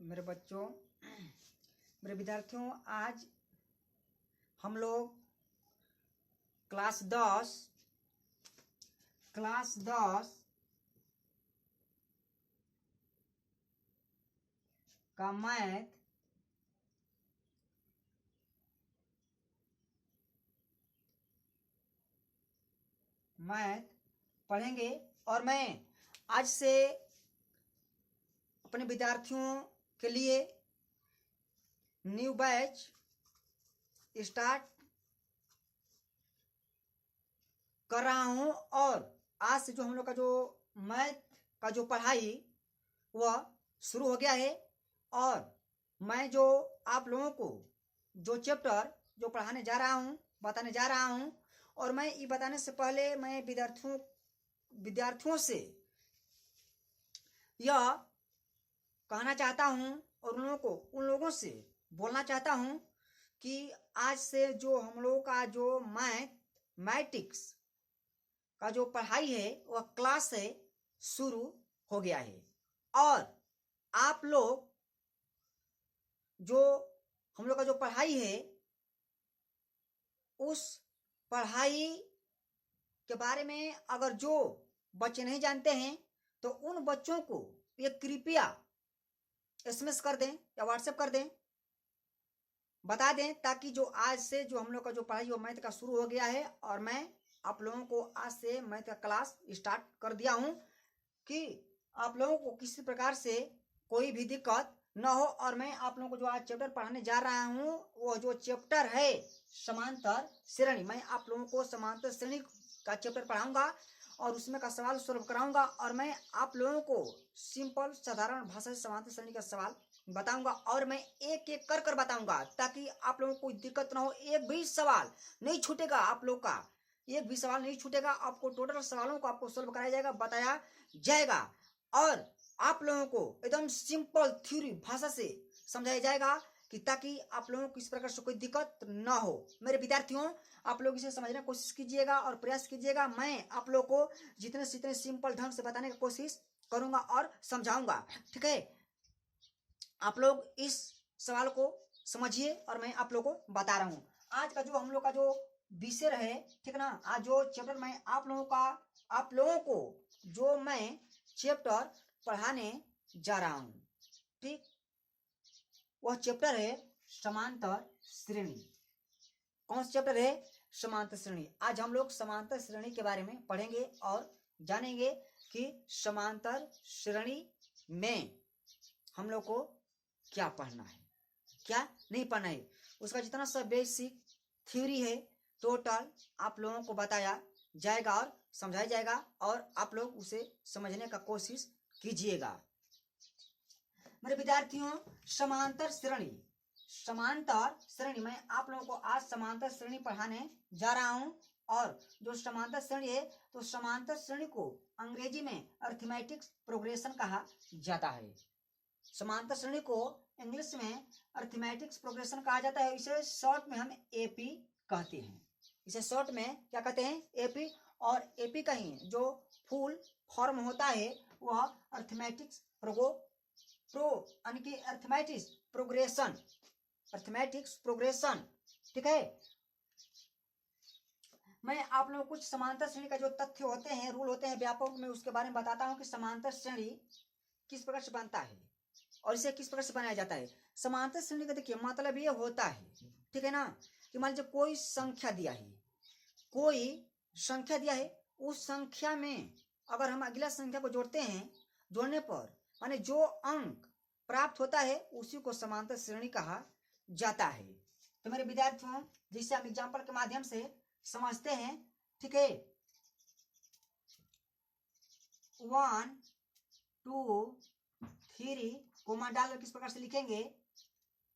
मेरे बच्चों, मेरे विद्यार्थियों, आज हम लोग क्लास 10 का मैथ पढ़ेंगे। और मैं आज से अपने विद्यार्थियों के लिए न्यू बैच स्टार्ट कर रहा हूं। और आज से जो हम लोग का जो मैथ का जो पढ़ाई वह शुरू हो गया है। और मैं जो आप लोगों को जो चैप्टर जो पढ़ाने जा रहा हूं, बताने जा रहा हूं, और मैं ये बताने से पहले मैं विद्यार्थियों से यह कहना चाहता हूं और उन लोगों से बोलना चाहता हूं कि आज से जो हम लोगों का जो मैथमेटिक्स का जो पढ़ाई है वह क्लास है शुरू हो गया है। और आप लोग जो हम लोग का जो पढ़ाई है उस पढ़ाई के बारे में अगर जो बच्चे नहीं जानते हैं तो उन बच्चों को ये कृपया एसएमएस कर दें या व्हाट्सएप कर दें, बता दें, ताकि जो आज से जो हम लोग का जो पढ़ाई वो मैथ का शुरू हो गया है और मैं आप लोगों को आज से मैथ का क्लास स्टार्ट कर दिया हूं कि आप लोगों को किसी प्रकार से कोई भी दिक्कत न हो। और मैं आप लोगों को जो आज चैप्टर पढ़ाने जा रहा हूं वो जो चैप्टर है समांतर श्रेणी, मैं आप लोगों को समांतर श्रेणी का चैप्टर पढ़ाऊंगा और उसमें का सवाल सॉल्व कराऊंगा। और मैं आप लोगों को सिंपल साधारण भाषा से समांतर श्रेणी का सवाल बताऊंगा और मैं एक एक कर बताऊंगा ताकि आप लोगों को कोई दिक्कत ना हो। एक भी सवाल नहीं छूटेगा, आप लोग का एक भी सवाल नहीं छूटेगा। आपको टोटल सवालों को आपको सॉल्व कराया जाएगा, बताया जाएगा और आप लोगों को एकदम सिंपल थ्योरी भाषा से समझाया जाएगा कि ताकि आप लोगों को इस प्रकार से कोई दिक्कत ना हो। मेरे विद्यार्थियों, आप लोग इसे समझने की कोशिश कीजिएगा और प्रयास कीजिएगा। मैं आप लोग को जितने से जितने सिंपल ढंग से बताने की कोशिश करूंगा और समझाऊंगा, ठीक है। आप लोग इस सवाल को समझिए और मैं आप लोग को बता रहा हूं। आज का जो हम लोग का जो विषय है, ठीक ना, आज जो चैप्टर मैं आप लोगों को जो मैं चैप्टर पढ़ाने जा रहा हूं, ठीक, वह चैप्टर है समांतर श्रेणी। कौन सा चैप्टर है? समांतर श्रेणी। आज हम लोग समांतर श्रेणी के बारे में पढ़ेंगे और जानेंगे कि समांतर श्रेणी में हम लोग को क्या पढ़ना है, क्या नहीं पढ़ना है। उसका जितना सा बेसिक थ्योरी है टोटल आप लोगों को बताया जाएगा और समझाया जाएगा और आप लोग उसे समझने का कोशिश कीजिएगा। मेरे विद्यार्थियों, समांतर श्रेणी मैं आप लोगों को आज समांतर श्रेणी पढ़ाने जा रहा हूं। और जो समांतर श्रेणी है तो समांतर श्रेणी को अंग्रेजी में अरिथमेटिक प्रोग्रेशन कहा जाता है। समांतर श्रेणी को इंग्लिश में अरिथमेटिक प्रोग्रेशन कहा जाता है। इसे शॉर्ट में हम एपी कहते हैं। इसे शॉर्ट में क्या कहते हैं? एपी। और एपी का ही जो फुल फॉर्म होता है वह अरिथमेटिक प्रोग्रेशन, ठीक है। मैं आप लोगों को कुछ समांतर श्रेणी का जो तथ्य होते हैं, रूल होते हैं व्यापक में, उसके बारे में बताता हूं कि समांतर श्रेणी किस प्रकार से बनता है और इसे किस प्रकार से बनाया जाता है। समांतर श्रेणी का देखिए मतलब ये होता है, ठीक है ना, कि मान लीजिए कोई संख्या दिया है, उस संख्या में अगर हम अगला संख्या को जोड़ते हैं, जोड़ने पर माने जो अंक प्राप्त होता है उसी को समांतर श्रेणी कहा जाता है। तो मेरे विद्यार्थियों, जिसे हम एग्जाम्पल के माध्यम से समझते हैं, ठीक है। 1 2 3 कोमा डालकर किस प्रकार से लिखेंगे?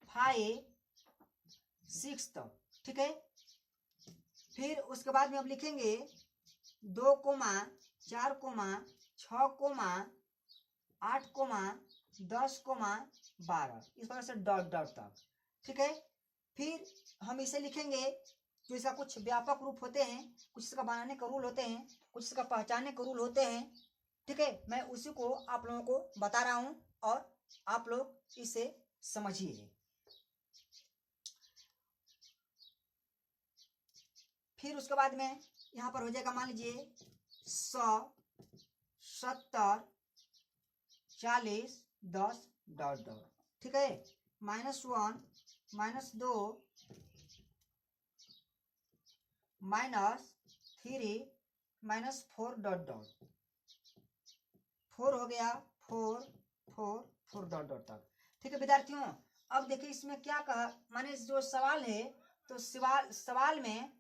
5 6 तक, ठीक है। फिर उसके बाद में अब लिखेंगे 2 comma 4 comma 6 comma 8 comma 10 comma 12, इस प्रकार से डॉट डॉट तक, ठीक है। फिर हम इसे लिखेंगे, जो इसका कुछ व्यापक रूप होते हैं, कुछ इसका बनाने का रूल होते हैं, कुछ इसका पहचानने का रूल होते हैं, ठीक है। मैं उसी को आप लोगों को बता रहा हूं और आप लोग इसे समझिए। फिर उसके बाद में यहां पर हो जाएगा, मान लीजिए 100, 70, 40, 10 डॉट डॉट, ठीक है। -1, -2, -3, -4 डॉट डॉट, 4 हो गया, 4, 4, 4 डॉट डॉट तक, ठीक है विद्यार्थियों। अब देखिए इसमें क्या कहा, माने जो सवाल है, तो सवाल में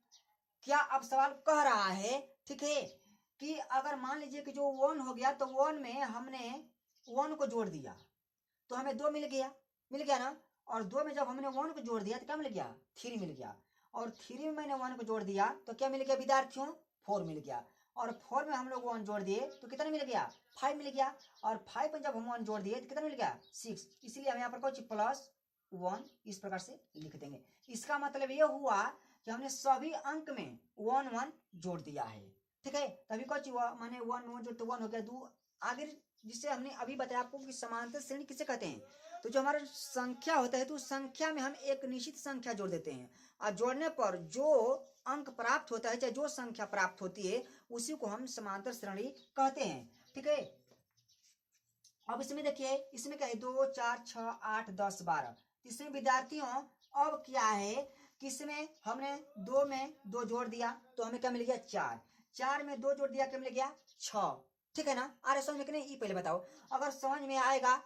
क्या अब सवाल कह रहा है, ठीक है, कि अगर मान लीजिए कि जो 1 हो गया, तो 1 में हमने 1 को जोड़ दिया तो हमें 2 मिल गया ना। और 2 में जब हमने 1 को जोड़ दिया तो क्या मिल गया, 3 मिल गया। और 3 में मैंने 1 को जोड़ दिया तो क्या मिल गया विद्यार्थियों, 4 मिल गया। और 4 में हम लोग 1 जोड़ दिए तो कितना मिल गया, 5 मिल गया। और 5 में जब हम 1 जोड़ दिए तो कितना मिल गया, 6। इसलिए हम यहाँ पर कुछ +1 इस प्रकार से लिख देंगे। इसका मतलब ये हुआ कि हमने सभी अंक में 1 1 जोड़ दिया है, ठीक है। तभी कुछ हुआ, माने 1 1 जोड़ तो 1 हो गया 2 आगे, जिससे हमने अभी बताया आपको कि समांतर श्रेणी किसे कहते हैं। तो जो हमारा संख्या होता है तो उस संख्या में हम एक निश्चित संख्या जोड़ देते हैं, और जोड़ने पर जो अंक प्राप्त होता है, चाहे जो संख्या प्राप्त होती है, उसी को हम समांतर श्रेणी कहते हैं, ठीक है। अब इसमें देखिए, इसमें क्या है, 2 4 6 8 10 12। इसमें विद्यार्थियों अब क्या है कि इसमें हमने 2 में 2 जोड़ दिया तो हमें क्या मिल गया, 4। 4 में 2 जोड़ दिया क्या मिल गया, 6, ठीक है ना। अरे समझ में कि नहीं, ये पहले बताओ। अगर समझ में आएगा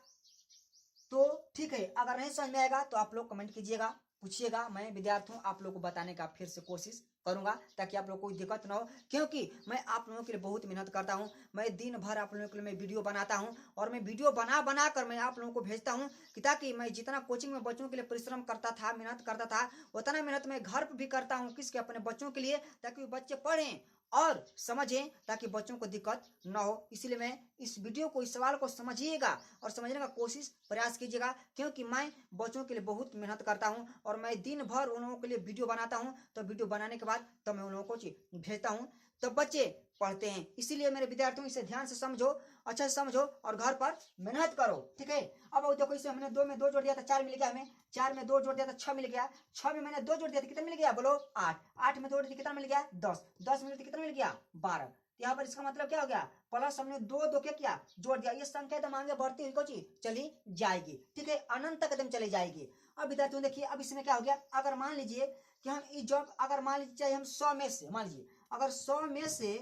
तो ठीक है, अगर नहीं समझ में आएगा तो आप लोग कमेंट कीजिएगा, पूछिएगा। मैं विद्यार्थियों आप लोग को बताने का फिर से कोशिश करूंगा ताकि आप लोग को कोई दिक्कत ना हो, क्योंकि मैं आप लोगों के लिए बहुत मेहनत करता हूं। मैं दिन भर आप लोगों के लिए मैं वीडियो बनाता हूं, और मैं वीडियो बना कर मैं आप लोगों को भेजता हूं कि ताकि मैं जितना कोचिंग में बच्चों के लिए परिश्रम करता था, मेहनत करता था, उतना मेहनत मैं घर पर भी करता हूं, किसके, अपने बच्चों के लिए, ताकि बच्चे पढ़ें और समझें, ताकि बच्चों को दिक्कत ना हो। इसलिए मैं इस वीडियो को, इस सवाल को समझिएगा और समझने का कोशिश प्रयास कीजिएगा, क्योंकि मैं बच्चों के लिए बहुत मेहनत करता हूं, और मैं दिन भर उन लोगों के लिए वीडियो बनाता हूं। तो वीडियो बनाने के बाद तो मैं उन लोगों को भेजता हूं, तो बच्चे पढ़ते हैं। इसीलिए मेरे विद्यार्थियों इसे ध्यान से समझो, अच्छा से समझो और घर पर मेहनत करो, ठीक है। अब देखो, इसे हमने 2 में 2 जोड़ दिया था, 4 मिल गया हमें। 4 में 2 जोड़ दिया था, 6 मिल गया। 6 में मैंने 2 जोड़ दिया था, कितना मिल गया, बोलो, 8। 8 में 2 जोड़ दिया कितना मिल गया, 10। 10 में कितना मिल गया, 12। यहाँ पर इसका मतलब क्या हो गया, प्लस हमने 2 2 क्या किया, जोड़ दिया। ये संख्या एकदम आगे बढ़ती हुई कोची चली जाएगी, ठीक है, अनंत तक एकदम चली जाएगी। अब विद्यार्थियों देखिए, अब इसमें क्या हो गया, अगर मान लीजिए कि हम इस जॉब, अगर मान लीजिए चाहे हम 100 में से, मान लीजिए अगर 100 में से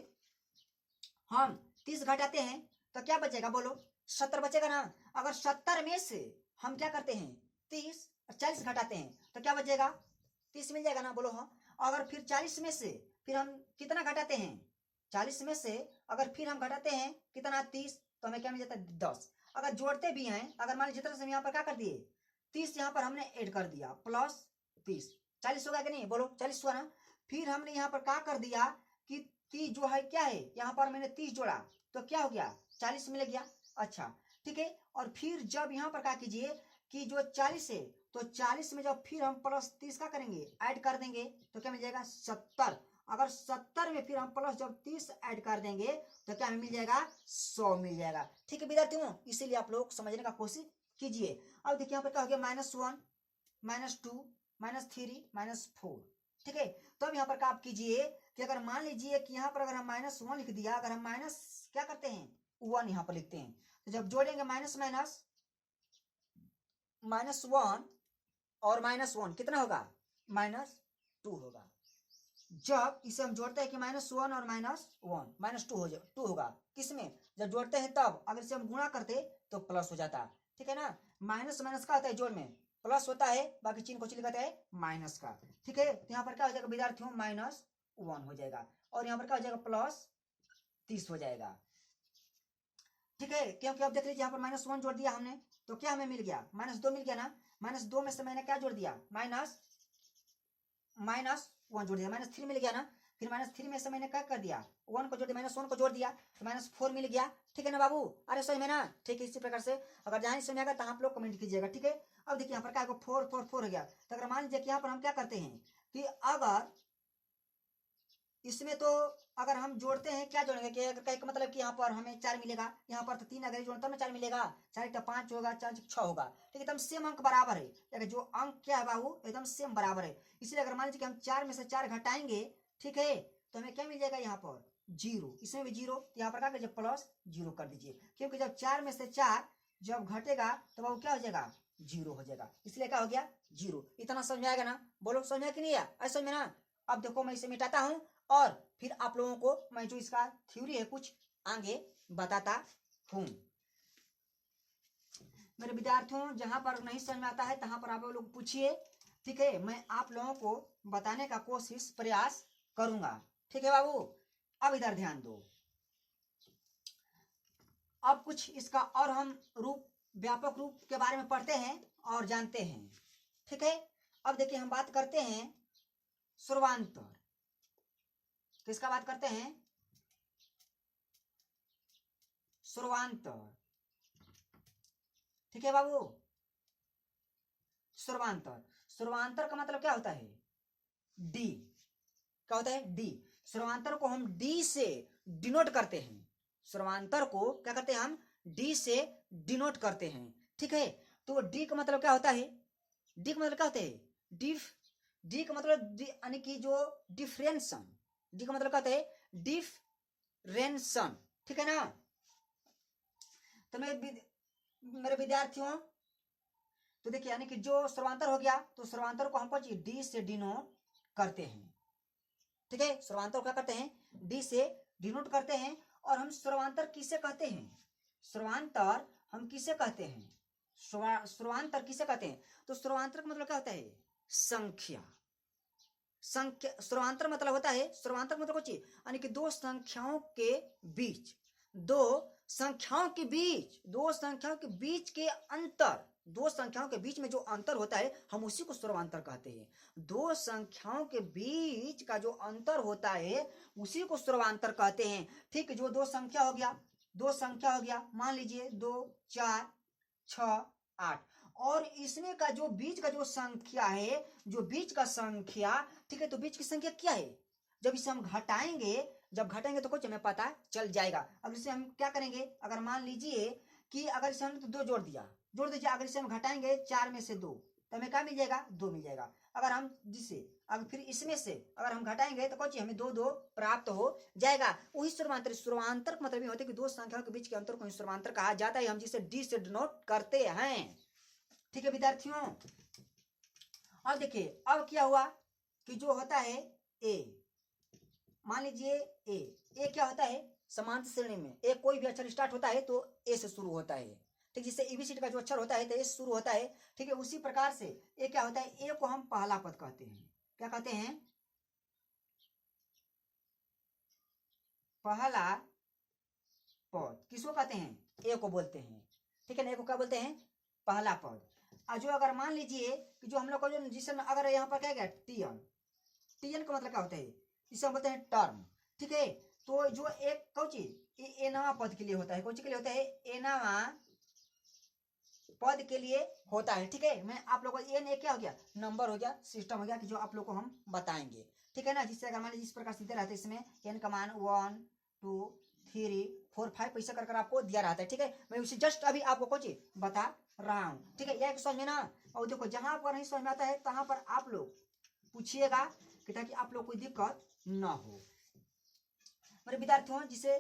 हम 30 घटाते हैं तो क्या बचेगा, बोलो, 70 बचेगा ना। अगर 70 में से हम क्या करते हैं, 30 और 40 घटाते हैं तो क्या बचेगा, 30 मिल जाएगा ना, बोलो हाँ। अगर फिर 40 में से फिर हम कितना घटाते हैं, 40 में से अगर फिर हम घटाते हैं कितना, 30, तो हमें क्या मिल जाता है, 10। अगर जोड़ते भी हैं, अगर मान लीजिए जितना से हम यहाँ पर क्या कर दिए, 30 यहाँ पर हमने ऐड कर दिया, प्लस 30, 40 होगा कि नहीं, बोलो, 40 हुआ ना। फिर हमने यहाँ पर क्या कर दिया कि 30 जो है क्या है, यहाँ पर मैंने 30 जोड़ा तो क्या हो गया, 40 मिल गया। अच्छा, ठीक है। और फिर जब यहाँ पर क्या कीजिए कि जो 40 है, तो 40 में जब फिर हम प्लस 30 का करेंगे, ऐड कर देंगे, तो क्या मिल जाएगा, 70। अगर 70 में फिर हम प्लस जब 30 ऐड कर देंगे तो क्या हमें मिल जाएगा, 100 मिल जाएगा, ठीक है विद्यार्थियों। इसीलिए आप लोग समझने का कोशिश कीजिए। अब देखिए यहाँ पर क्या हो गया, -1, -2, -3, -4, ठीक है। तो अब यहाँ पर क्या आप कीजिए कि अगर मान लीजिए कि यहाँ पर अगर हम -1 लिख दिया, अगर हम माइनस क्या करते हैं, 1 यहाँ पर लिखते हैं, तो जब जोड़ेंगे माइनस माइनस -1 और -1 कितना होगा, -2 होगा। जब इसे हम जोड़ते हैं कि -1 और -1 -2 होगा, किसमें, जब जोड़ते हैं तब। अगर इसे हम गुणा करते तो प्लस हो जाता, ठीक है ना। माइनस माइनस का होता है, जोड़ में प्लस होता है, बाकी चिन्ह को लिखा है माइनस का, ठीक है। तो यहाँ पर क्या हो जाएगा विद्यार्थियों, -1 हो जाएगा, और यहाँ पर क्या हो जाएगा, +30 हो जाएगा, ठीक है। क्योंकि अब देख लीजिए यहाँ पर -1 जोड़ दिया हमने तो क्या हमें मिल गया, -2 मिल गया ना। -2 में से मैंने क्या जोड़ दिया, -1 जोड़ दिया, -3 मिल गया ना। फिर -3 में से मैंने क्या कर दिया, 1 को जोड़ दिया, -1 को जोड़ दिया तो -4 मिल गया, ठीक है ना बाबू। अरे सही में ना, ठीक है। इसी प्रकार से अगर जहां समझ आएगा तो आप लोग कमेंट कीजिएगा, ठीक है। अब देखिए यहाँ पर क्या 4 4 4 हो गया। तो अगर मान लीजिए कि यहाँ पर हम क्या करते हैं कि अगर इसमें तो अगर हम जोड़ते हैं, क्या जोड़ेंगे कि अगर का मतलब कि यहाँ पर हमें 4 मिलेगा, यहाँ पर तो 3 अगर जोड़ता ना 4 मिलेगा, 4 तो 5 होगा, 4 6 होगा। ठीक है, एकदम सेम अंक बराबर है, अगर जो अंक क्या है बाबू एकदम सेम बराबर है। इसलिए अगर मान लीजिए कि हम 4 में से 4 घटाएंगे, ठीक है, तो हमें क्या मिल जाएगा यहाँ पर 0, इसमें भी 0, यहाँ पर क्या कीजिए प्लस 0 कर दीजिए, क्योंकि जब 4 में से 4 जब घटेगा तो बाबू क्या हो जाएगा 0 हो जाएगा, इसलिए क्या हो गया 0। इतना समझ में आएगा ना, बोलो समझ में कि नहीं आया, ऐसा समझ में ना। अब देखो मैं इसे मिटाता हूं और फिर आप लोगों को मैं जो इसका थ्योरी है कुछ आगे बताता हूं। मेरे विद्यार्थियों जहां पर नहीं समझ में आता है तहां पर आप लोग पूछिए, ठीक है, मैं आप लोगों को बताने का कोशिश प्रयास करूंगा। ठीक है बाबू, अब इधर ध्यान दो। अब कुछ इसका और हम रूप, व्यापक रूप के बारे में पढ़ते हैं और जानते हैं। ठीक है, अब देखिए हम बात करते हैं सर्वांतर। किसका बात करते हैं, सर्वांतर। ठीक है बाबू, सर्वांतर। सर्वांतर का मतलब क्या होता है, डी। क्या होता है, डी। सर्वांतर को हम डी से डिनोट करते हैं, सर्वांतर को क्या करते हैं हम डी से डिनोट करते हैं। ठीक है, तो डी का मतलब क्या होता है, डी का मतलब क्या होता है, डी का मतलब यानी कि जो डिफरेंशन, डी का मतलब क्या होता है डिफरेंशन। ठीक है ना, तो मेरे विद्यार्थियों तो देखिए यानी कि जो सर्वांतर हो गया, तो सर्वांतर को हमको डी से डिनोट करते हैं। ठीक है, सर्वांतर को क्या करते हैं डी से डिनोट करते हैं। और हम सर्वांतर किसे कहते हैं, सर्वांतर हम किसे कहते हैं, सर्वांतर किसे कहते हैं, तो सर्वांतर का मतलब क्या होता है संख्या। संख्या, सर्वांतर मतलब होता है, सर्वांतर मतलब कुछ यानी कि दो संख्याओं के बीच, दो संख्याओं के बीच, दो संख्याओं के बीच के अंतर, दो संख्याओं के बीच में जो अंतर होता है हम उसी को सर्वांतर कहते हैं। दो संख्याओं के बीच का जो अंतर होता है उसी को सर्वांतर कहते हैं। ठीक, जो दो संख्या हो गया, दो संख्या हो गया, मान लीजिए 2 4 6 8, और इसमें का जो बीच का जो संख्या है, जो बीच का संख्या, ठीक है, तो बीच की संख्या क्या है, जब इसे हम घटाएंगे, जब घटाएंगे तो कुछ हमें पता चल जाएगा। अब इसे हम क्या करेंगे, अगर मान लीजिए कि अगर इसे हमने तो 2 जोड़ दिया, जोड़ दीजिए, अगर इसे हम घटाएंगे 4 में से 2 तो हमें क्या मिल जाएगा 2 मिल जाएगा। अगर हम जिसे अगर फिर इसमें से अगर हम घटाएंगे तो कुछ हमें 2 2 प्राप्त हो जाएगा। वही सर्वांतर, सर्वांतर का मतलब ये होता है कि दो संख्याओं के बीच के अंतर को सर्वांतर कहा जाता है, हम जिसे डी से डिनोट करते हैं। ठीक है विद्यार्थियों, अब देखिए अब क्या हुआ कि जो होता है ए, मान लीजिए ए क्या होता है समांतर श्रेणी में, ए कोई भी अक्षर स्टार्ट होता है तो ए से शुरू होता है। ठीक, जिससे एबीसीडी का जो अक्षर होता है तो ए से शुरू होता है। ठीक है, उसी प्रकार से ए क्या होता है, ए को हम पहला पद कहते हैं। क्या कहते हैं, पहला पद किसको कहते हैं, ए को बोलते हैं। ठीक है ना, ए को क्या बोलते हैं पहला पद। और जो अगर मान लीजिए कि जो हम लोग को जो जिसे अगर यहाँ पर क्या गया टीएन, टीएन का मतलब क्या होता है, इसे हम बोलते हैं टर्म। ठीक है, तो जो एक कौची एनावा पद के लिए होता है, कौची के लिए होता है एनावा पद के लिए होता है। ठीक है, मैं आप लोगों को एन ए क्या हो गया नंबर हो गया, सिस्टम हो गया कि जो आप लोग को हम बताएंगे। ठीक है ना, जिससे अगर मान लीजिए इस प्रकार सीधे रहते हैं, इसमें एन का मान 1 2 3 4 5 पैसा कर आपको दिया रहता है। ठीक है, मैं उसे जस्ट अभी आपको कुछ बता रहा हूँ। ठीक है, यह समझ में ना। और देखो जहां आपको नहीं समझ में आता है तहां पर आप लोग पूछिएगा कि ताकि आप लोग कोई दिक्कत ना हो। मेरे विद्यार्थियों जिसे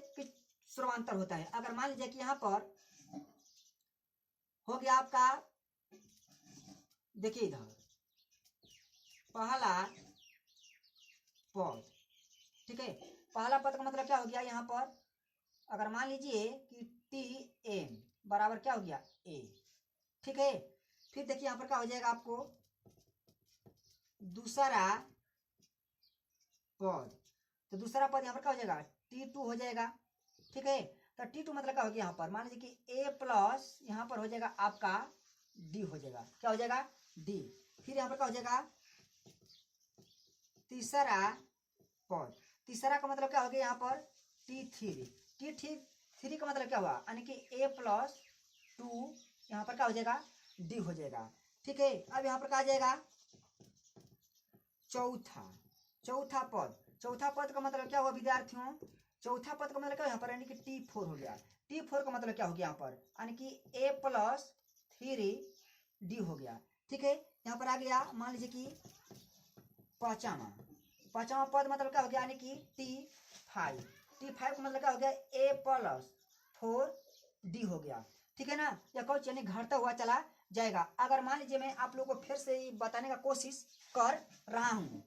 सर्वांतर होता है, अगर मान लीजिए कि यहाँ पर हो गया आपका, देखिए इधर पहला पद। ठीक है, पहला पद का मतलब क्या हो गया, यहाँ पर अगर मान लीजिए कि टी एन बराबर क्या हो गया ए। ठीक है, फिर देखिए यहाँ पर क्या हो जाएगा आपको दूसरा पद, तो दूसरा पद यहाँ पर क्या हो जाएगा T2 हो जाएगा। ठीक है, तो T2 मतलब क्या हो गया, यहाँ पर मान लीजिए कि A प्लस यहाँ पर हो जाएगा आपका D हो जाएगा। क्या हो जाएगा D। फिर यहाँ पर क्या हो जाएगा तीसरा पद, तीसरा का मतलब क्या हो गया यहाँ पर T3 का मतलब क्या हुआ यानी कि A प्लस 2 यहाँ पर क्या हो जाएगा D हो जाएगा। ठीक है, अब यहाँ पर क्या आ जाएगा चौथा पद, चौथा पद का मतलब क्या हुआ विद्यार्थियों, चौथा पद का मतलब क्या यहाँ पर यानी कि T4 हो गया। T4 का मतलब क्या हो गया यहाँ पर यानी कि A+3D हो गया। ठीक है, यहाँ पर आ गया मान लीजिए कि पांचवा पद मतलब क्या हो गया यानी कि T5। T5 का मतलब क्या हो गया A+4D हो गया। ठीक है ना, यह कुछ यानी घटता हुआ चला जाएगा। अगर मान लीजिए मैं आप लोगों को फिर से बताने का कोशिश कर रहा हूं,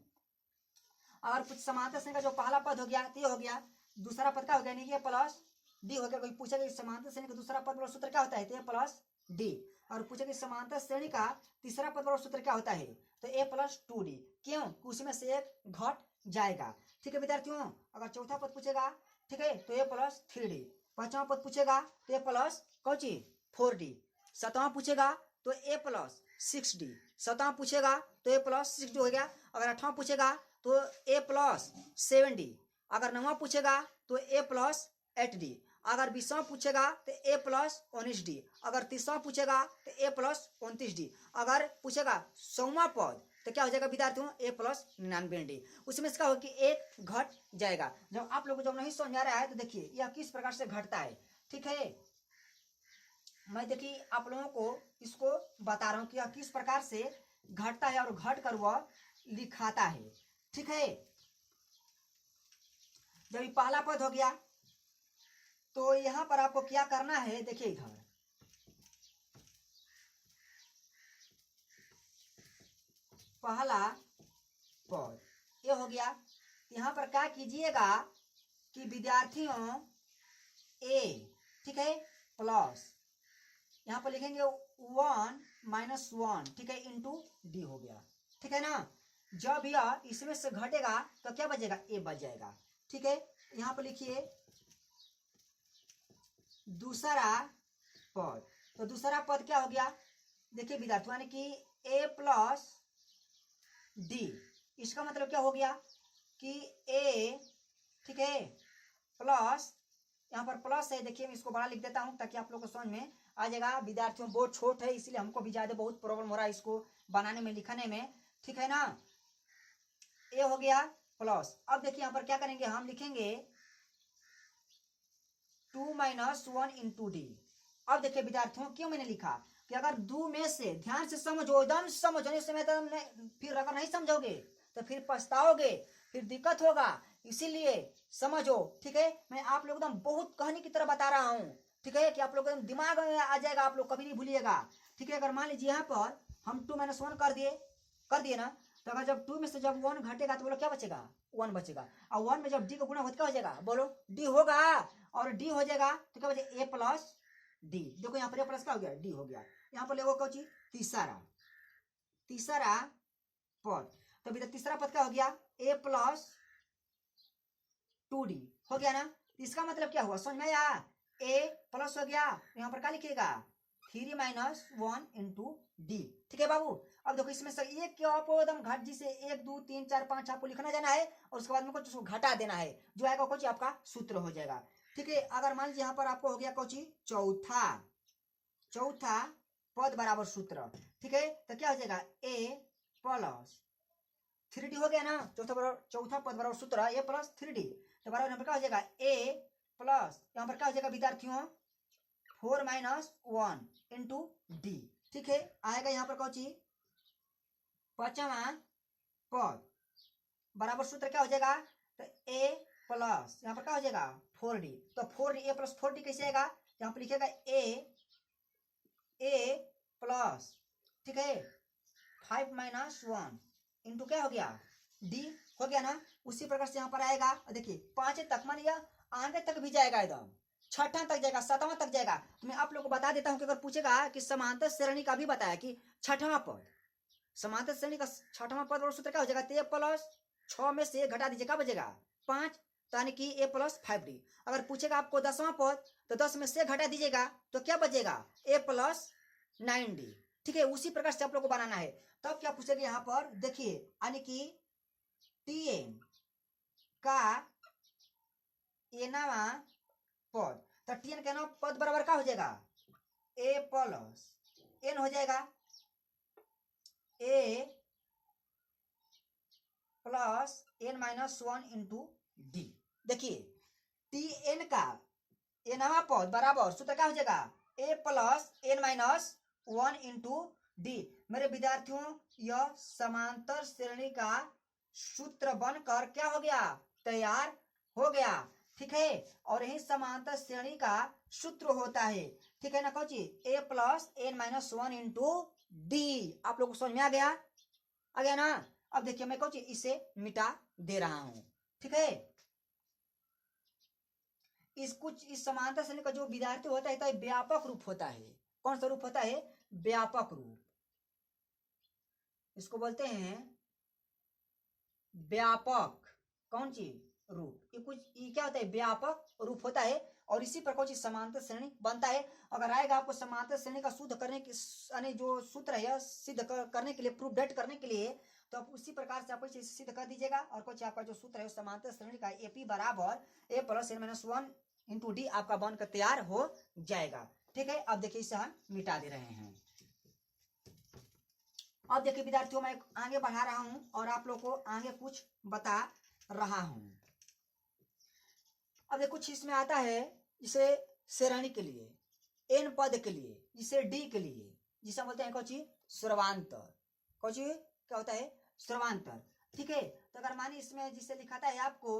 अगर कुछ समांतर श्रेणी का जो पहला पद हो गया तो हो गया, दूसरा पद का हो गया यानी कि A+D हो गया। कोई पूछेगा समांतर श्रेणी का दूसरा पद वाला सूत्र क्या होता है तो A+D, और पूछेगा समांतर श्रेणी का तीसरा पद वाला सूत्र क्या होता है तो A+2D। क्यों, उसमें से एक घट जाएगा। ठीक है विद्यार्थियों, अगर चौथा पद पूछेगा ठीक है तो A+3D, पांचवा पद पूछेगा तो A+4D, सातवां पूछेगा तो A+6D, सातवां पूछेगा तो A+6D हो गया। अगर आठवां पूछेगा तो A+7D, अगर नौवां पूछेगा तो A+8D, अगर 20वां पूछेगा तो A+19D, अगर 30वां पूछेगा तो A+29D, अगर पूछेगा 100वां पद तो क्या हो जाएगा विद्यार्थियों A+99D। उसमें इसका हो कि एक घट जाएगा। जब आप लोगों को जब नहीं समझ आ रहा है तो देखिए यह किस प्रकार से घटता है। ठीक है, मैं देखिए आप लोगों को इसको बता रहा हूं कि यह किस प्रकार से घटता है और घट कर वह लिखाता है। ठीक है, जब ये पहला पद हो गया तो यहां पर आपको क्या करना है, देखिए इधर पहला पद ये हो गया। यहां पर क्या कीजिएगा कि विद्यार्थियों ए ठीक है प्लस यहां पर लिखेंगे 1 - 1 ठीक है इंटू डी हो गया। ठीक है ना, जब यह इसमें से घटेगा तो क्या बचेगा ए बच जाएगा। ठीक है, यहां पर लिखिए दूसरा पद, तो दूसरा पद क्या हो गया देखिए विद्यार्थियों यानी कि A+D, इसका मतलब क्या हो गया कि ए ठीक है प्लस, यहाँ पर प्लस है देखिए मैं इसको बड़ा लिख देता हूं ताकि आप लोग को समझ में आ जाएगा। विद्यार्थियों बहुत छोट है इसलिए हमको भी ज्यादा बहुत प्रॉब्लम हो रहा है इसको बनाने में लिखने में। ठीक है ना, ए हो गया प्लस। अब देखिए यहाँ पर क्या करेंगे, हम लिखेंगे 2 - 1 इंटू डी। अब देखिए विद्यार्थियों क्यों मैंने लिखा कि अगर दो में से ध्यान से समझो, एकदम समझो, इस समय तो फिर अगर नहीं समझोगे तो फिर पछताओगे, फिर दिक्कत होगा, इसीलिए समझो। ठीक है, मैं आप लोग एकदम बहुत कहानी की तरह बता रहा हूं। ठीक है, कि आप लोग एकदम दिमाग में आ जाएगा, आप लोग कभी नहीं भूलिएगा। ठीक है, अगर मान लीजिए यहाँ पर हम 2 - 1 कर दिए ना, तो अगर जब 2 में से जब 1 घटेगा तो बोलो क्या बचेगा 1 बचेगा, और 1 में जब डी का गुणा होता क्या हो जाएगा बोलो डी होगा, और डी हो जाएगा तो क्या बचेगा A+D। देखो यहाँ पर A प्लस क्या हो गया डी हो गया। यहाँ पर लेगो कौची तीसरा पद, तो अभी तीसरा पद क्या हो गया A+2D हो गया ना। इसका मतलब क्या हुआ समझ में आया, A प्लस हो गया, यहाँ पर क्या लिखिएगा 3 - 1 इंटू डी। ठीक है बाबू, अब देखो इसमें से एक क्या आपको एकदम घट जिसे 1 2 3 4 5 आपको लिखना जाना है, और उसके बाद में कुछ घटा देना है, जो आएगा कुछ आपका सूत्र हो जाएगा। ठीक है, अगर मान लीजिए यहाँ पर आपको हो गया कोची चौथा पद बराबर सूत्र। ठीक है, तो क्या हो जाएगा A+3D हो गया ना, चौथा पद बराबर सूत्र A+3D, तो बराबर यहाँ पर क्या हो जाएगा A प्लस यहाँ पर क्या हो जाएगा विद्यार्थियों 4 - 1 इंटू डी। ठीक है, आएगा यहाँ पर कौची पांचवा पद बराबर सूत्र क्या हो जाएगा तो A प्लस यहाँ पर क्या हो जाएगा 4D, तो 4D A+4D कैसे आएगा, यहाँ पर लिखेगा A प्लस ठीक है 5 - 1 इंटू क्या हो गया D हो गया ना। उसी प्रकार से यहाँ पर आएगा, देखिए 5 तक मान लिया, आगे तक भी जाएगा, एकदम छठा तक जाएगा, सातवां तक जाएगा। तो मैं आप लोग को बता देता हूं कि अगर पूछेगा कि समांतर श्रेणी का भी बताया कि छठवां पद, समांतर श्रेणी का छठवां पद और सूत्र क्या हो जाएगा A+6 में से घटा दीजिए क्या बचेगा 5, तो यानी कि A+5D। अगर पूछेगा आपको 10वां पद तो 10 में से घटा दीजिएगा तो क्या बचेगा A+9D। ठीक है, उसी प्रकार से आप लोग को बनाना है। तब क्या पूछेगा यहाँ पर देखिए यानी कि Tn का एनावा पद, तो Tn का एनावा पद बराबर क्या हो जाएगा A+n हो जाएगा, A plus N minus one into D. देखिए टी एन का एनवा पद बराबर सूत्र क्या हो जाएगा A plus N minus one into D. मेरे विद्यार्थियों यह समांतर श्रेणी का सूत्र बनकर क्या हो गया तैयार हो गया। ठीक है और यही समांतर श्रेणी का सूत्र होता है। ठीक है ना कोची A plus N minus one into D. आप लोग को समझ में आ गया ना। अब देखिए मैं कोची इसे मिटा दे रहा हूं। ठीक है इस समांतर श्रेणी का जो विद्यार्थी होता है तो व्यापक रूप होता है। कौन सा रूप होता है व्यापक रूप। इसको बोलते हैं व्यापक कौन चीज रूप। ये क्या होता है व्यापक रूप होता है और इसी प्रकार की समांतर श्रेणी बनता है। अगर आएगा आपको समांतर श्रेणी का शुद्ध करने की यानी जो सूत्र है सिद्ध करने के लिए प्रूफ डेट करने के लिए तो आप उसी प्रकार से आप सिद्ध कर दीजिएगा। और कुछ आपका जो सूत्र है समांतर श्रेणी का एपी बराबर A plus N minus one into D आपका बनकर तैयार हो जाएगा। ठीक है अब देखिए इसे हम मिटा दे रहे हैं। अब देखिए विद्यार्थियों मैं आगे बढ़ा रहा हूं और आप लोग को आगे कुछ बता रहा हूं। अब देखो कुछ इसमें आता है जिसे श्रेणी के लिए एन पद के लिए जिसे डी के लिए जिसे बोलते हैं कौची सर्वांतर। कौची क्या होता है सर्वांतर। ठीक है तो अगर मानिए इसमें जिसे लिखाता है आपको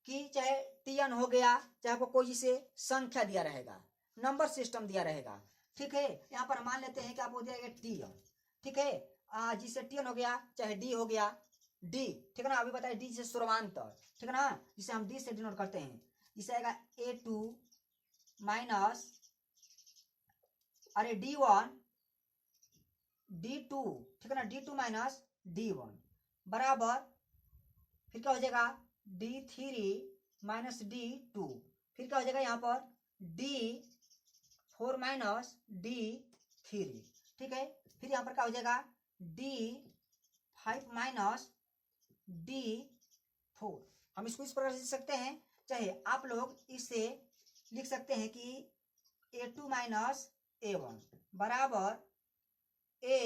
कि चाहे टीएन हो गया चाहे आपको कोई जिसे संख्या दिया रहेगा नंबर सिस्टम दिया रहेगा। ठीक है यहाँ पर मान लेते हैं कि आपको दिया गया टीएन। ठीक है जिसे टीएन हो गया चाहे डी हो गया डी। ठीक है ना अभी बताया डी से सर्वांतर। ठीक है ना जिसे हम डी से डिनोट करते हैं जिसे आएगा ए टू माइनस अरे डी वन डी टू। ठीक है ना D two minus D one बराबर फिर क्या हो जाएगा D three minus D two. फिर क्या हो जाएगा यहाँ पर D four minus D three. ठीक है फिर यहाँ पर क्या हो जाएगा D five minus D four. हम इसको इस प्रकार से लिख सकते हैं चाहे आप लोग इसे लिख सकते हैं कि ए टू माइनस ए वन बराबर ए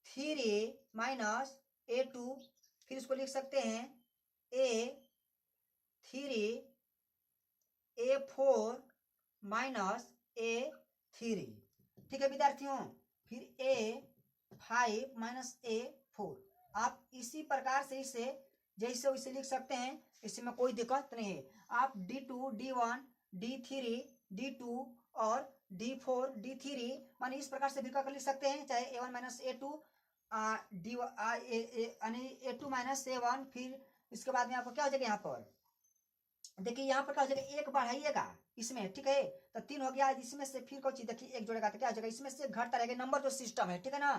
थ्री माइनस ए टू। फिर इसको लिख सकते हैं ए three A four minus A three. ठीक है विद्यार्थियों फिर ए फाइव माइनस ए फोर। आप इसी प्रकार से इसे जैसे वैसे लिख सकते हैं इसमें कोई दिक्कत नहीं है। आप D two D one D three D two और डी फोर डी थ्री माने इस प्रकार से भी कर लिख सकते हैं चाहे A one minus A two D यानी A two minus A one. फिर इसके बाद में आपको क्या हो जाएगा यहाँ पर देखिए यहाँ पर क्या हो जाएगा एक बढ़ाइएगा इसमें। ठीक है तो तीन हो गया इसमें से फिर कोई चीज देखिए एक जोड़ेगा तो क्या हो जाएगा इसमें से घटता रहेगा नंबर जो सिस्टम है। ठीक है ना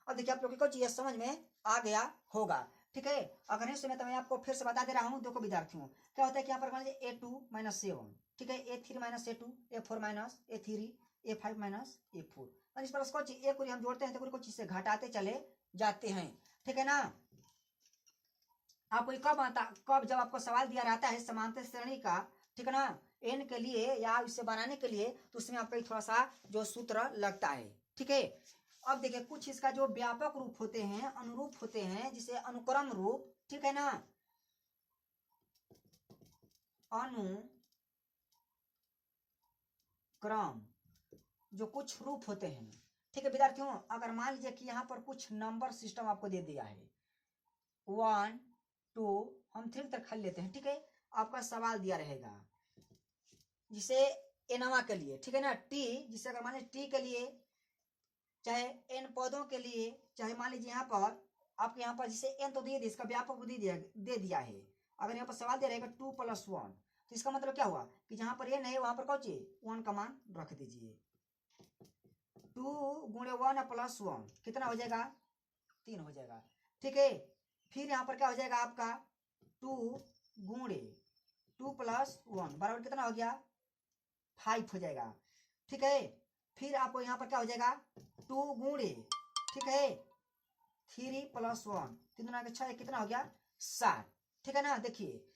अब देखिए आप लोग को चीज समझ में आ गया होगा। ठीक है अगर नहीं समय तो मैं आपको फिर से बता दे रहा हूँ। देखो विद्यार्थियों क्या होता है कि यहाँ पर मान लीजिए A two minus A one. ठीक है A three minus A two A four minus A three A five minus A four. इस पर कुछ एक को हम जोड़ते हैं तो कुछ चीज से घटाते चले जाते हैं। ठीक है ना आपको कब जब आपको सवाल दिया रहता है समांतर श्रेणी का ठीक है ना एन के लिए या इसे बनाने के लिए तो उसमें आपका थोड़ा सा जो सूत्र लगता है। ठीक है अब देखिए कुछ इसका जो व्यापक रूप होते हैं अनुरूप होते हैं जिसे अनुक्रम रूप। ठीक है ना अनुक्रम जो कुछ रूप होते हैं। ठीक है विद्यार्थियों अगर मान लीजिए कि यहाँ पर कुछ नंबर सिस्टम आपको दे दिया है 1 2 हम थ्री तक खाली लेते हैं। ठीक है आपका सवाल दिया रहेगा जिसे एनवा के लिए। ठीक है ना टी जिसे अगर मान लीजिए टी के लिए चाहे एन पदों के लिए चाहे मान लीजिए यहाँ पर आपके यहाँ पर जिसे एन तो दे दिया इसका व्यापक दे दिया है। अगर यहाँ पर सवाल दे रहेगा 2 + 1 तो इसका मतलब क्या हुआ कि जहां पर एन है वहां पर कौन सी 1 का मान रख दीजिए। 2 गुणे 1 + 1 कितना हो जाएगा 3 हो जाएगा। ठीक है फिर यहाँ पर क्या हो जाएगा आपका 2 गुणे 2 + 1 बराबर कितना हो गया 5 हो जाएगा। ठीक है फिर आपको यहाँ पर क्या हो जाएगा 2 गुणे ठीक है 3 + 1 3 दूना 6 कितना हो गया 7। ठीक है ना देखिए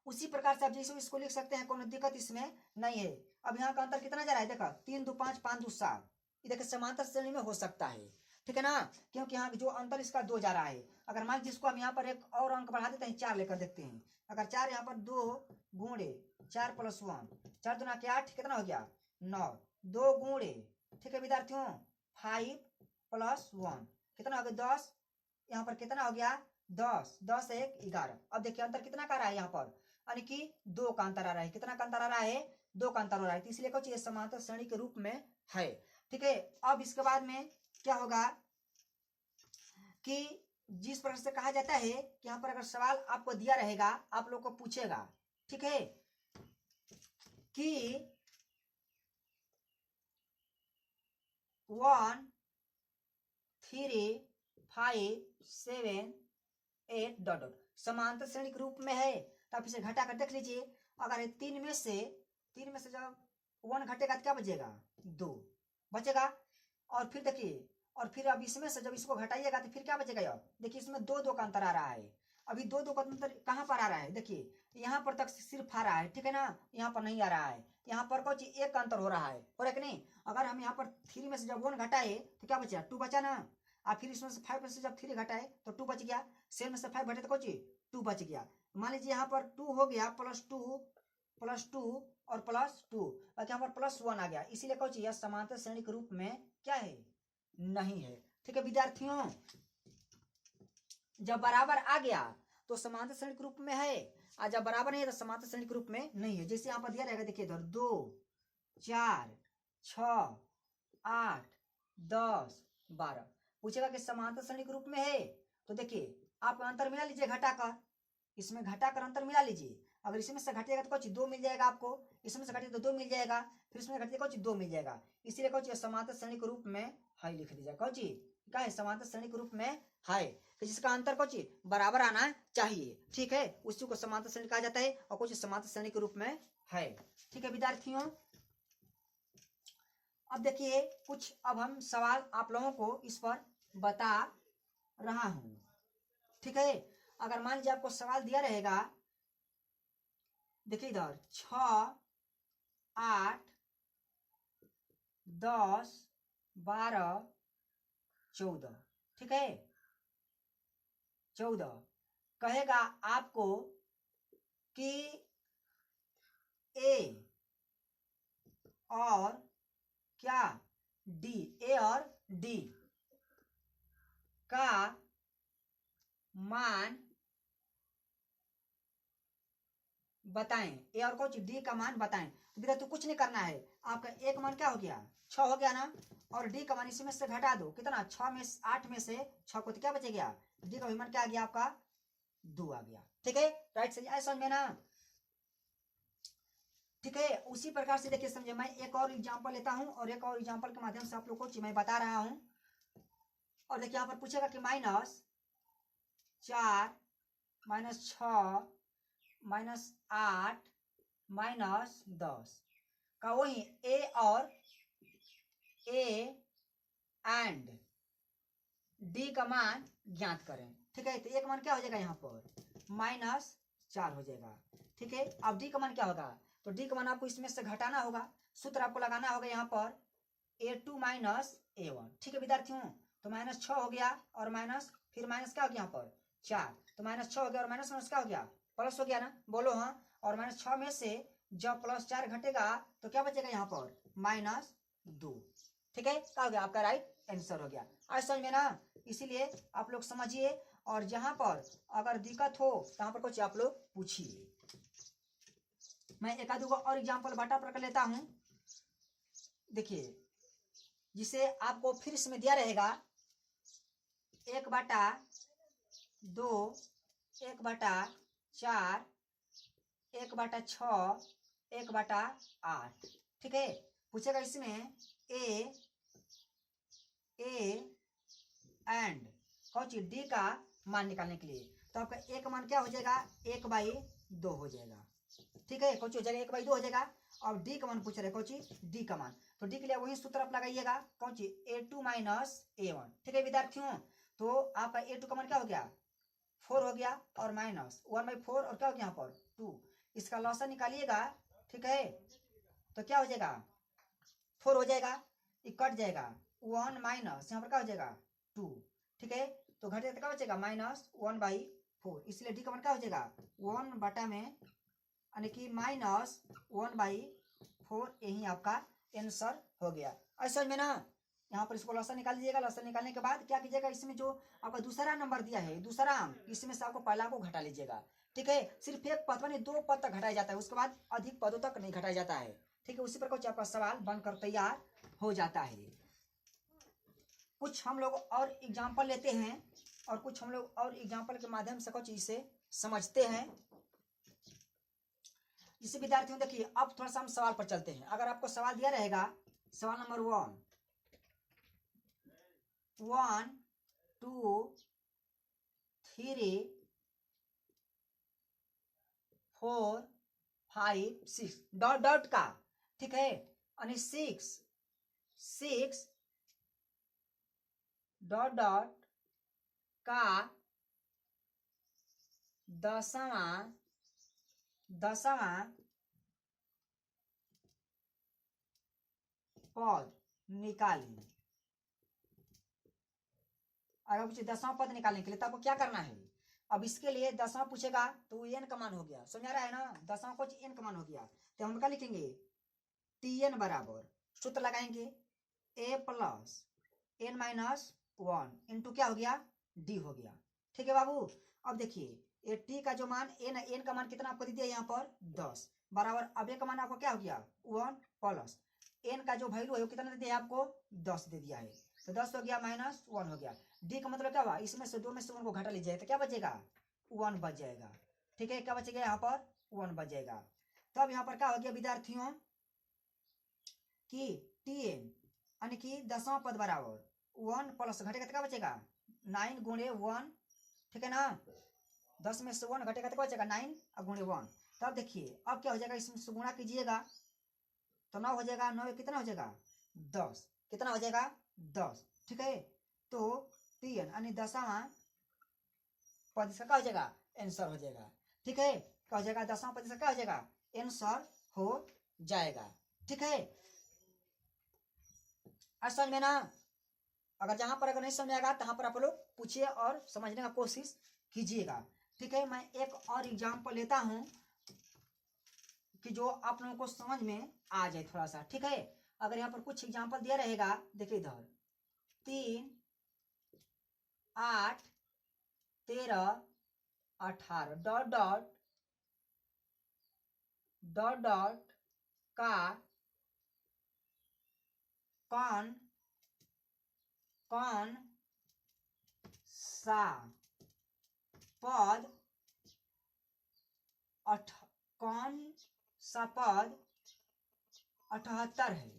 उसी प्रकार से आप जैसे इसको लिख सकते हैं कोई दिक्कत इसमें नहीं है। अब यहाँ का अंतर कितना जा रहा है देखा 3 2 5 5 2 7 ये देखिए समांतर श्रेणी में हो सकता है। ठीक है ना, क्योंकि यहाँ जो अंतर इसका 2 जा रहा है। अगर मान जिसको हम यहाँ पर एक और अंक बढ़ा देते हैं, 4 लेकर देखते हैं। अगर 4 यहाँ पर 2 गुणे 4 + 1, 4 दूना के 8, कितना हो गया 9, 2 गुणे, ठीक है विद्यार्थियों 5 + 1 कितना हो गया 10, यहाँ पर कितना हो गया 10, 10 1 11। अब देखिए अंतर कितना का रहा है यहाँ पर, यानी कि 2 का अंतर आ रहा है। कितना का अंतर आ रहा है, 2 का अंतर हो रहा है, तो इसलिए कुछ ये समांतर श्रेणी के रूप में है। ठीक है, अब इसके बाद में क्या होगा कि जिस प्रकार से कहा जाता है कि यहाँ पर अगर सवाल आपको दिया रहेगा, आप लोग को पूछेगा, ठीक है, कि 1 3 5 7 8 डॉट डॉट समांतर श्रेणी के रूप में है, तो आप इसे घटा कर देख लीजिए। अगर ये तीन में से जब 1 घटेगा तो क्या बचेगा 2 बचेगा। और फिर देखिए, और फिर अब इसमें से जब इसको घटाइएगा तो फिर क्या बचेगा, अब देखिए इसमें 2 2 का अंतर आ रहा है। अभी 2 2 का अंतर कहाँ पर आ रहा है, देखिए यहाँ पर तक सिर्फ आ रहा है, ठीक है ना, यहाँ पर नहीं आ रहा है। यहाँ पर कुछ 1 का अंतर हो रहा है, हो रहा है कि नहीं। अगर हम यहाँ पर 3 में से जब 1 घटाए तो क्या बचा 2 बचा ना। और फिर इसमें से 5 में से जब 3 घटाए तो 2 बच गया, 7 में से 5 घटे तो कुछ 2 बच गया। मान लीजिए यहाँ पर 2 हो गया +2 और +2 और यहाँ पर +1 आ गया, इसीलिए कुछ यह समांतर श्रेणी के रूप में क्या है, नहीं है। ठीक है विद्यार्थियों, जब बराबर आ गया तो समांतर श्रेणी के रूप में है, और जब बराबर नहीं है तो समांतर श्रेणी के रूप में नहीं है। जैसे यहाँ पर दिया रहेगा, देखिए इधर 2 4 6 8 10 12 पूछेगा कि समांतर श्रेणी के रूप में है, तो देखिए आप अंतर मिला लीजिए घटाकर, इसमें घटाकर अंतर मिला लीजिए। अगर इसमें से घटेगा तो कुछ 2 मिल जाएगा आपको, इसमें से घटेगा तो 2 मिल जाएगा, फिर इसमें घटेगा कुछ 2 मिल जाएगा, इसीलिए कुछ समांतर श्रेणी के रूप में है लिख दीजिए। कुछ क्या है, समांतर श्रेणी के रूप में है, तो जिसका अंतर कुछ बराबर आना चाहिए, ठीक है, उसी को समांतर श्रेणी कहा जाता है, और कुछ समांतर श्रेणी के रूप में है। ठीक है विद्यार्थियों, अब देखिए कुछ अब हम सवाल आप लोगों को इस पर बता रहा हूं, ठीक है। अगर मान लीजिए आपको सवाल दिया रहेगा, देखिए इधर 6 8 10 12 14, ठीक है 14 कहेगा आपको कि ए और क्या डी, ए और डी का मान बताएं, ए और कुछ डी का मान बताएं। तो कुछ नहीं करना है, आपका ए का मान क्या हो गया 6 हो गया ना, और डी का मान इसमें से घटा दो, कितना 6 में 8 में से 6 को तो क्या बचे गया, डी का मान क्या आ गया आपका 2 आ गया। ठीक है, राइट सही है, समझ में ना। ठीक है, उसी प्रकार से देखिए समझे, मैं एक और एग्जांपल लेता हूं और एक और एग्जांपल के माध्यम से आप लोग को मैं बता रहा हूं। और देखिए यहाँ पर पूछेगा कि -4 -6 -8 -10 का वही ए और ए एंड डी का मान ज्ञात करें। ठीक है, तो एक मान क्या हो जाएगा यहाँ पर -4 हो जाएगा। ठीक है, अब डी का मान क्या होगा, तो डी का मान आपको इसमें से घटाना होगा, सूत्र आपको लगाना होगा यहाँ पर A2 - A1। ठीक है विद्यार्थियों, तो -6 हो गया और माइनस, फिर माइनस क्या हो गया यहाँ पर 4, तो -6 हो गया और माइनस क्या हो गया प्लस हो गया ना, बोलो हाँ। और -6 में से जब +4 घटेगा तो क्या बचेगा यहाँ पर -2। ठीक है, क्या हो गया आपका राइट आंसर हो गया। आज समझ में ना, इसीलिए आप लोग समझिए, और जहां पर अगर दिक्कत हो वहां पर कुछ आप लोग पूछिए। मैं एक आधो और एग्जाम्पल बाटा पर कर लेता हूं। देखिए, जिसे आपको फिर इसमें दिया रहेगा 1/2 1/4 1/6 1/8। ठीक है, पूछेगा इसमें ए एंड कौन चीज डी का मान निकालने के लिए, तो आपका ए का मान क्या हो जाएगा 1/2 हो जाएगा। ठीक है, कौन हो जाएगा 1/2 हो जाएगा। और डी का मान पूछ रहे कौन डी का मान, तो डी के लिए वही सूत्र आप लगाइएगा, कौन A2 - A1। ठीक है विद्यार्थियों, तो आपका A2 का मान क्या हो गया 4 हो गया, और -1/4 और क्या हो गया यहाँ पर 2, इसका लॉसन निकालिएगा। ठीक है, तो क्या हो जाएगा 4 हो जाएगा, ये कट जाएगा 1 माइनस यहाँ पर क्या हो जाएगा 2, ठीक है। तो घटेगा तो क्या बचेगा -1/4, इसलिए डी का मान क्या हो जाएगा 1 बटा में यानी कि -1/4, यही आपका आंसर हो गया। ऐसा में ना यहाँ पर इसको लसन निकाल लीजिएगा। लसन निकालने के बाद क्या कीजिएगा, इसमें जो आपका दूसरा नंबर दिया है, दूसरा अंक, इसमें से आपको पहला को घटा लीजिएगा, ठीक है। सिर्फ एक पद यानी 2 पद तक घटाया जाता है, उसके बाद अधिक पदों तक नहीं घटाया जाता है, ठीक है। उसी पर कुछ आपका सवाल बनकर तैयार हो जाता है। कुछ हम लोग और एग्जाम्पल लेते हैं और कुछ हम लोग और एग्जाम्पल के माध्यम से कुछ इसे समझते हैं। इसे विद्यार्थियों देखिए, अब थोड़ा सा हम सवाल पर चलते हैं। अगर आपको सवाल दिया रहेगा, सवाल नंबर 1, 1 2 3 4 5 6 डॉट डॉट का, ठीक है, यानी 6 डॉट डॉट का 10वां पद निकालें। अगर पूछे 10वां पद निकालने के लिए तो आपको क्या करना है। अब इसके लिए 10वां पूछेगा तो एन का मान हो गया, समझ रहा है ना, 10वां को एन का मान हो गया, तो हम क्या लिखेंगे, टीएन बराबर, सूत्र लगाएंगे a plus n minus 1 into क्या हो गया, डी हो गया, ठीक है बाबू। अब देखिए ये टी का जो मान एन का मान कितना आपको दे दिया यहाँ पर 10 बराबर, अब ए का मान आपको क्या हो गया 1 प्लस एन का जो वैल्यू है वो कितना दे दिया आपको 10 दे दिया है, तो 10 हो गया -1 हो गया। डी का मतलब क्या हुआ, इसमें से 2 में से 1 को घटा लीजिए तो क्या बचेगा 1 बच जाएगा, ठीक है। क्या बचेगा यहाँ पर 1 बच जाएगा। तो अब यहाँ पर क्या हो गया विद्यार्थियों कि टी एन यानी कि 10वां पद बराबर 1 प्लस घटेगा तो क्या बचेगा 9 गुणे 1, ठीक है ना। 10 में से 1 घटेगा तो क्या बचेगा 9 और गुणे 1। तब देखिए अब क्या हो जाएगा, इसमें से गुणा कीजिएगा तो 9 हो जाएगा, 9 कितना हो जाएगा 10, कितना हो जाएगा 10, ठीक है। तो टीएन यानी 10वां पद इसका क्या हो जाएगा आंसर हो जाएगा, ठीक है। क्या हो जाएगा 10वां पद इसका क्या हो जाएगा आंसर हो जाएगा, ठीक है। आज समझ में ना, अगर जहां पर अगर नहीं समझ आएगा तहां पर आप लोग पूछिए और समझने का कोशिश कीजिएगा, ठीक है। मैं एक और एग्जाम्पल लेता हूं कि जो आप लोगों को समझ में आ जाए थोड़ा सा, ठीक है। अगर यहाँ पर कुछ एग्जाम्पल दिया रहेगा, देखिए इधर 3 8 13 18 डॉट डॉट डॉट डॉट का कौन कौन सा पद कौन सा पद 78 है,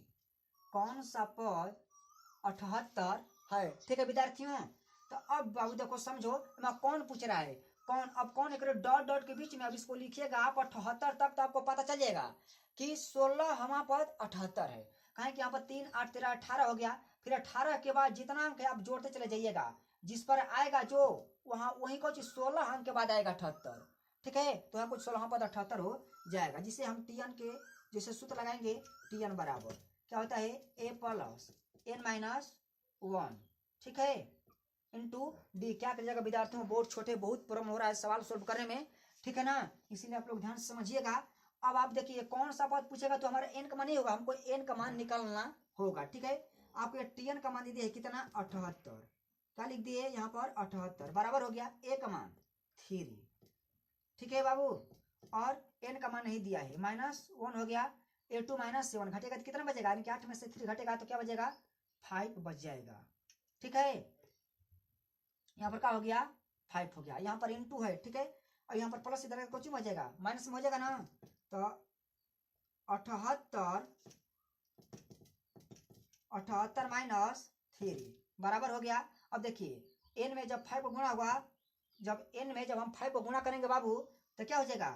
कौन सा पद 78 है, ठीक है विद्यार्थियों। तो अब बाबू देखो समझो, मैं कौन पूछ रहा है, कौन, अब कौन एक डॉट डॉट के बीच में अब इसको लिखिएगा आप 78 तक, तो आपको पता चल जाएगा कि 16वां पद 78 है। कहें कि यहाँ पर 3 8 13 18 हो गया, फिर 18 के बाद जितना अंक है आप जोड़ते चले जाइएगा, जिस पर आएगा जो वहां वही कुछ 16 अंक के बाद आएगा 78, ठीक है। तो यहाँ कुछ 16वां पद 78 हो जाएगा, जिसे हम टीएन के जैसे सूत्र लगाएंगे, टीएन बराबर क्या होता है a प्लस n माइनस 1, ठीक है, इंटू डी। क्या करिएगा विद्यार्थियों, बोर्ड छोटे बहुत प्रॉब्लम हो रहा है सवाल सोल्व करने में, ठीक है ना, इसीलिए आप लोग ध्यान से समझिएगा। अब आप देखिए कौन सा पद पूछेगा तो हमारा एन का मान ही होगा, हमको एन का मान निकालना होगा, ठीक है। आपको टीएन का मान दे दिया है कितना 78, क्या लिख दिए यहाँ पर 78 बराबर हो गया ए का मान 3, ठीक है बाबू, और एन का मान नहीं दिया है -1 हो गया, A2 -7 घटेगा तो कितना बचेगा, यानी कि 8 में से 3 घटेगा तो क्या बचेगा 5 बच जाएगा, ठीक है। यहाँ पर क्या हो गया 5 हो गया, यहाँ पर इन2 है, ठीक है, और यहाँ पर प्लस इधर कुछ बचेगा माइनस में हो जाएगा ना, तो 78 माइनस 3 बराबर हो गया। अब देखिए एन में जब 5 को गुणा हुआ, जब एन में जब हम 5 को गुणा करेंगे बाबू तो क्या हो जाएगा,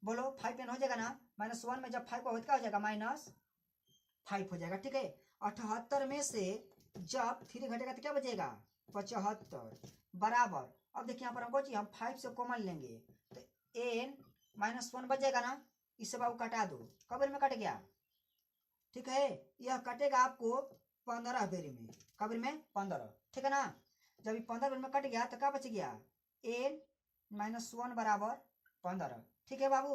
बोलो 5 एन हो जाएगा ना, -1 में जब 5 को क्या हो जाएगा -5 हो जाएगा, ठीक है। 78 में से जब 3 घटेगा तो क्या बचेगा 75 बराबर। अब देखिए यहाँ पर हमको हम 5 से कॉमन लेंगे तो एन -1 बच जाएगा ना, इससे बाबू कटा दो, कब में कट गया, ठीक है। यह कटेगा आपको 15 बेरी में, कब में 15, ठीक है ना। जब ये 15 में कट गया तो क्या बच गया, n - 1 बराबर 15। ठीक है बाबू।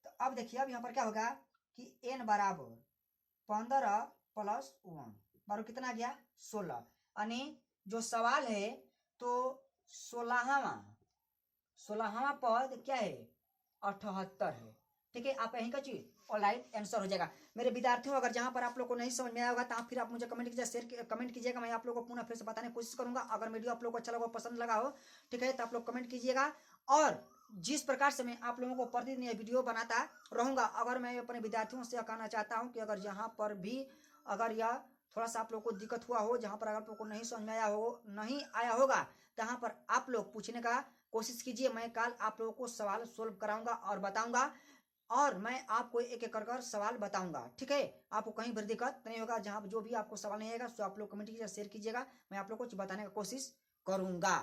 तो अब देखिए अब यहाँ पर क्या होगा कि n बराबर 15 + 1 बराबर कितना आ गया 16। यानी जो सवाल है तो 16वां पद क्या है 78 है। ठीक है, आप यहीं का चीज ऑनलाइन आंसर हो जाएगा। मेरे विद्यार्थियों अगर जहां पर आप लोग को नहीं समझ में आया होगा तो आप फिर आप मुझे कमेंट कीजिए, कमेंट कीजिएगा, मैं आप लोगों को पुनः फिर से बताने की कोशिश करूंगा। अगर वीडियो आप लोग को अच्छा लगा पसंद लगा हो, ठीक है, तो आप लोग कमेंट कीजिएगा। और जिस प्रकार से मैं आप लोगों को प्रतिदिन ये वीडियो बनाता रहूंगा, अगर मैं अपने विद्यार्थियों से कहना चाहता हूँ कि अगर यहाँ पर भी अगर यह थोड़ा सा आप लोग को दिक्कत हुआ हो, जहाँ पर अगर आप लोग को नहीं समझ में नहीं आया होगा, यहाँ पर आप लोग पूछने का कोशिश कीजिए। मैं कल आप लोगों को सवाल सोल्व कराऊंगा और बताऊंगा, और मैं आपको एक एक कर सवाल बताऊंगा। ठीक है, आपको कहीं भी दिक्कत नहीं होगा। जहां जो भी आपको सवाल नहीं आएगा तो आप लोग कमेंट कीजिएगा, शेयर कीजिएगा, मैं आप लोग को बताने का कोशिश करूंगा।